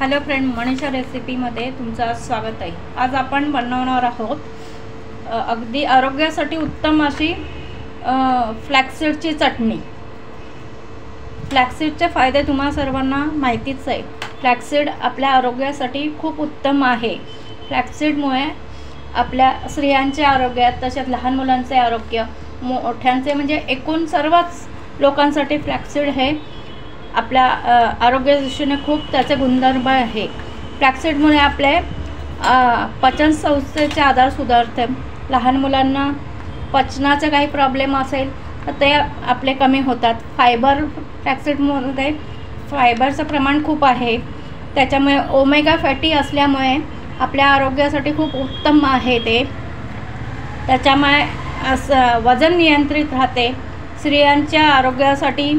Hello friend, Manisha रेसिपीमध्ये तुमचं स्वागत आहे। आज आपण बनवणार आहोत अगदी आरोग्यासाठी उत्तम अशी फ्लॅक्ससीडची चटणी। फ्लॅक्ससीडचे फायदे तुम्हा सर्वांना माहितीच आहे। फ्लॅक्ससीड आपल्या आरोग्यासाठी खूप उत्तम आहे। फ्लॅक्ससीडमुळे आपल्या स्त्रियांचे आरोग्य, तसेच लहान मुलांचे आरोग्य, मोठ्यांचे म्हणजे एकूण सर्वच लोकांसाठी फ्लॅक्ससीड हे आपल्या आरोग्य दृष्टीने खूप त्याचे गुणधर्म आहे। फ्लॅक्ससीडमुळे आपले पचन संस्थेचे आधार सुधारते। लहान मुलांना पचनाचे काही प्रॉब्लेम असेल तर ते आपले कमी होतात। फायबर, फ्लॅक्ससीडमध्ये फायबरचं प्रमाण खूप आहे, त्याच्यामुळे ओमेगा फॅटी असल्यामुळे आपल्या आरोग्यासाठी खूप उत्तम आहे ते। त्याच्यामुळे वजन नियंत्रित राहते। स्त्रियांच्या आरोग्यासाठी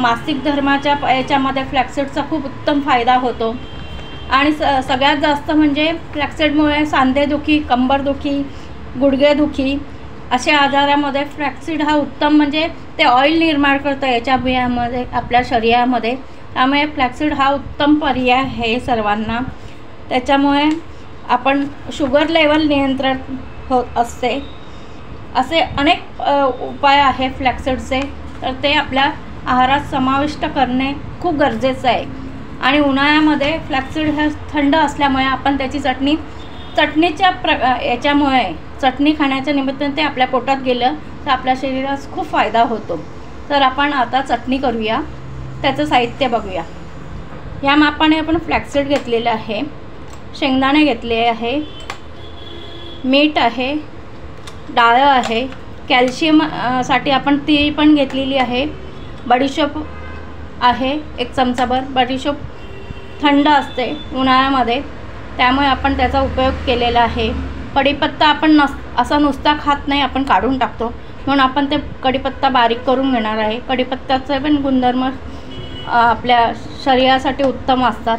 मासिक धर्माच्या याच्यामध्ये फ्लॅक्ससीडचा खूप उत्तम फायदा होतो। आणि सगळ्यात जास्त म्हणजे फ्लॅक्ससीडमुळे सांधेदुखी, कंबरदुखी, गुडघेदुखी अशा आजारामध्ये फ्लॅक्ससीड हा उत्तम, म्हणजे ते ऑइल निर्माण करतं याच्या बियामध्ये आपल्या शरीरामध्ये। त्यामुळे फ्लॅक्ससीड हा उत्तम पर्याय आहे सर्वांना। त्याच्यामुळे आपण शुगर लेवल नियंत्रण होत असते। असे अनेक उपाय आहे फ्लॅक्ससीडचे, तर ते आपल्या आहारात समाविष्ट करणे खूप गरजेचं आहे। आणि उन्हाळ्यामध्ये फ्लॅक्ससीड हे थंड असल्यामुळे आपण त्याची चटणीच्या याच्यामुळे चटणी खाण्याच्या निमित्ताने ते आपल्या पोटात गेलं तर आपल्या शरीरास खूप फायदा होतो। तर आपण आता चटणी करूया। त्याचं साहित्य बघूया। या मापाने आपण फ्लॅक्ससीड घेतलेलं आहे, शेंगदाणे घेतले आहे, मीठ आहे, डाळ आहे, कॅल्शियम साठी आपण ती पण घेतलेली आहे, बडीशोप आहे 1 चमचाभर। बडीशोप थंड असते उन्हाळ्यामध्ये, त्यामुळे आपण त्याचा उपयोग केलेला आहे। कढीपत्ता आपण असा नुसता खात नाही, आपण काढून टाकतो, म्हणून आपण ते कढीपत्ता बारीक करून घेणार आहे। कढीपत्त्याचे पण गुणधर्म आपल्या शरीरासाठी उत्तम असतात।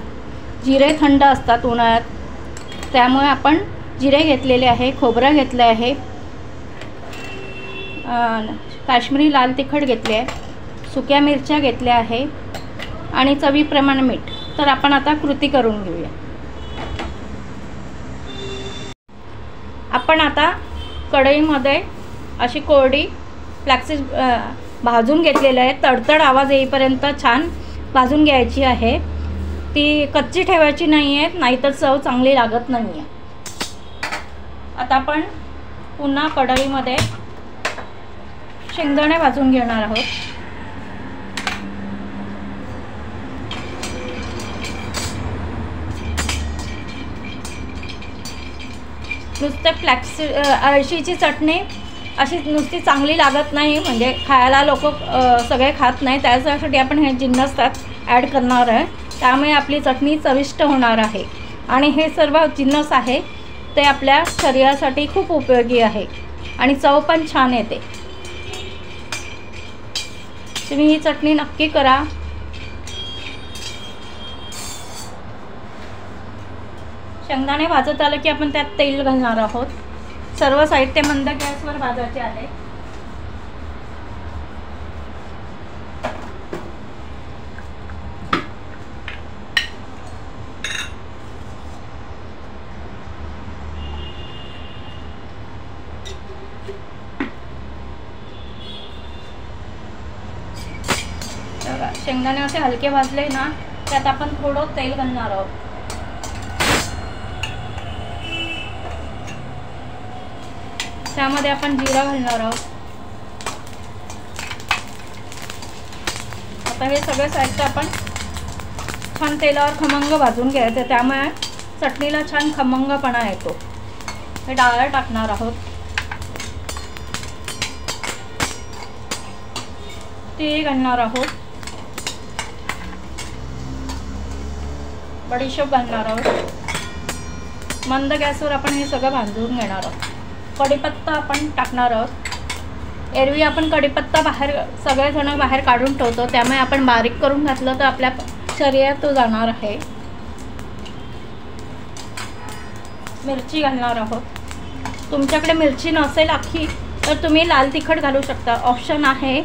जिरे थंड असतात उन्हाळ्यात, त्यामुळे आपण जिरे घेतलेले आहे। खोबरं घेतलं आहे, काश्मीरी लाल तिखट घेतले आहे, सुक्या मिरच्या घेतल्या आहे आणि चवीप्रमाणे मीठ। तर आपण आता कृती करून घेऊया। आपण आता कढईमध्ये अशी कोरडी फ्लॅक्ससीड भाजून घेतलेलं आहे। तडतड आवाज येईपर्यंत छान भाजून घ्यायची आहे। ती कच्ची ठेवायची नाही आहे, नाहीतर चव चांगली लागत नाही आहे। आता आपण पुन्हा कढईमध्ये शेंगदाणे भाजून घेणार आहोत। नुसते फ्लॅक्ससीड अळशीची चटणी अशी नुसती चांगली लागत नाही, म्हणजे खायला लोक सगळे खात नाही। त्यासाठी आपण हे जिन्नस त्यात ॲड करणार आहे, त्यामुळे आपली चटणी चविष्ट होणार आहे। आणि हे सर्व जिन्नस आहे ते आपल्या शरीरासाठी खूप उपयोगी आहे आणि चव पण छान येते। तुम्ही ही चटणी नक्की करा। शेंगदाणे भाजत आलं की आपण त्यात तेल घालणार आहोत। सर्व साहित्य मंद गॅसवर भाजायचे आहे। शेंगदाणे असे हलके भाजले ना, त्यात आपण थोडं तेल घालणार आहोत। त्यामध्ये आपण जिरा घालणार आहोत। आता हे सगळे साहित्य आपण छान तेलावर खमंग भाजून घ्यायचं, त्यामुळे चटणीला छान खमंगपणा येतो। हे डाळ टाकणार आहोत, तीळ घालणार आहोत, बडीशोप घालणार आहोत। मंद गॅसवर आपण हे सगळं भाजून घेणार आहोत। कढीपत्ता आपण टाकणार आहोत। एरवी आपण कढीपत्ता सगळेजण बाहेर काढून ठेवतो, त्यामुळे आपण बारीक करून घातलं तर आपल्या शरीरात तो जाणार आहे। मिरची घालणार आहोत। तुमच्याकडे मिरची नसेल अख्खी तर तुम्ही लाल तिखट घालू शकता, ऑप्शन आहे।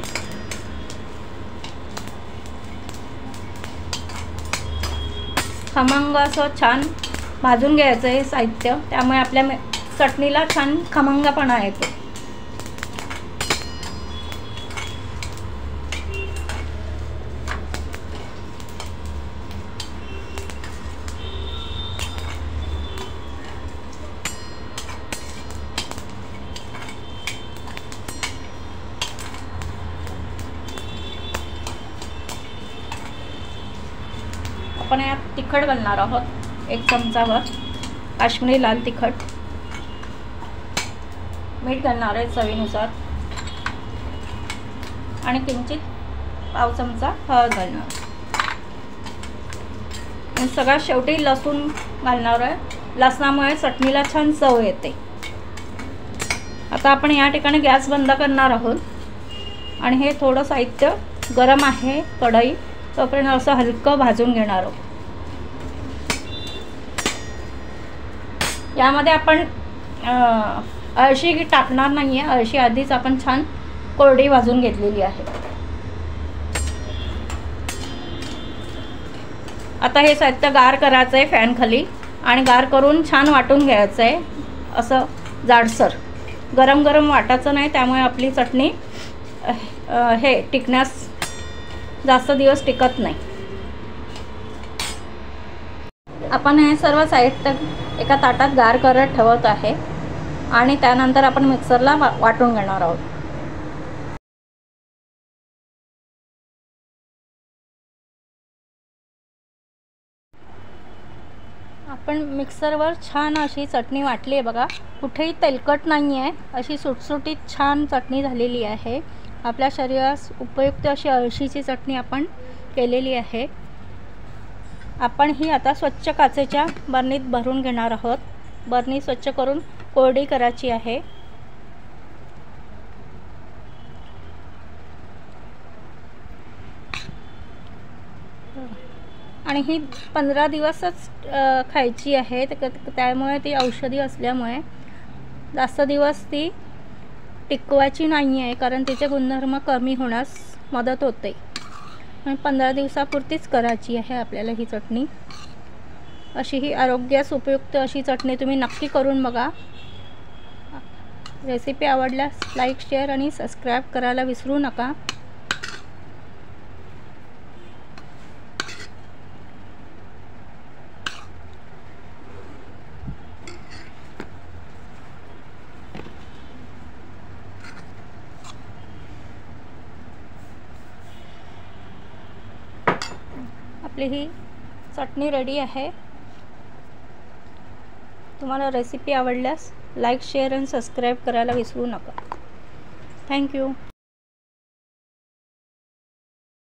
खमंग असं छान भाजून घ्यायचं आहे साहित्य, त्यामुळे आपल्या चटणीला छान खमंगपणा येतो. आपण यात तिखट घालणार आहोत, 1 चमचाभर काश्मीरी लाल तिखट, मीठ घालणार आहे चवीनुसार आणि किंचित पाव चमचा हळद घालणार आणि सगळ्यात शेवटी लसूण घालणार आहे. लसणामुळे चटणीला छान चव येते. आता आपण या ठिकाणी गॅस बंद करणार आहोत आणि हे थोडं साहित्य गरम आहे कढई, तोपर्यंत असं हलकं भाजून घेणार आहोत. यामध्ये आपण अळशी टाकणार नाही आहे, अळशी आधीच आपण छान कोरडी भाजून घेतलेली आहे. आता हे साहित्य गार करायचं आहे फॅन खाली आणि गार करून छान वाटून घ्यायचं आहे असं जाडसर. गरम गरम वाटायचं नाही, त्यामुळे आपली चटणी हे टिकण्यास जास्त दिवस टिकत नाही. आपण हे सर्व साहित्य एका ताटात गार करत ठेवत आहे आणि त्यानंतर आपण मिक्सरला वाटून घेणार आहोत. आपण मिक्सरवर छान अशी चटणी वाटली आहे बघा, कुठेही तेलकट नाही आहे, अशी सुटसुटीत छान चटणी झालेली आहे. आपल्या शरीरास उपयुक्त अशी अळशीची चटणी आपण केलेली आहे. आपण ही आता स्वच्छ काचेच्या बरणीत भरून घेणार आहोत. बरणी स्वच्छ करून कोरडी करायची आहे. आणि ही 15 दिवसच खायची आहे, त्यामुळे ती औषधी असल्यामुळे जास्त दिवस ती टिकवायची नाही आहे, कारण तिचे गुणधर्म कमी होण्यास मदत होते. 15 दिवसापुरतीच करायची आहे आपल्याला ही चटणी. अशी ही आरोग्यास उपयुक्त अशी चटणी तुम्ही नक्की करून बघा. रेसिपी आवडल्यास लाईक, शेअर आणि सबस्क्राईब करायला विसरू नका. आपली ही चटणी रेडी आहे. तुम्हाला रेसिपी आवडल्यास लाईक, शेअर आणि सबस्क्राईब करायला विसरू नका. थँक्यू.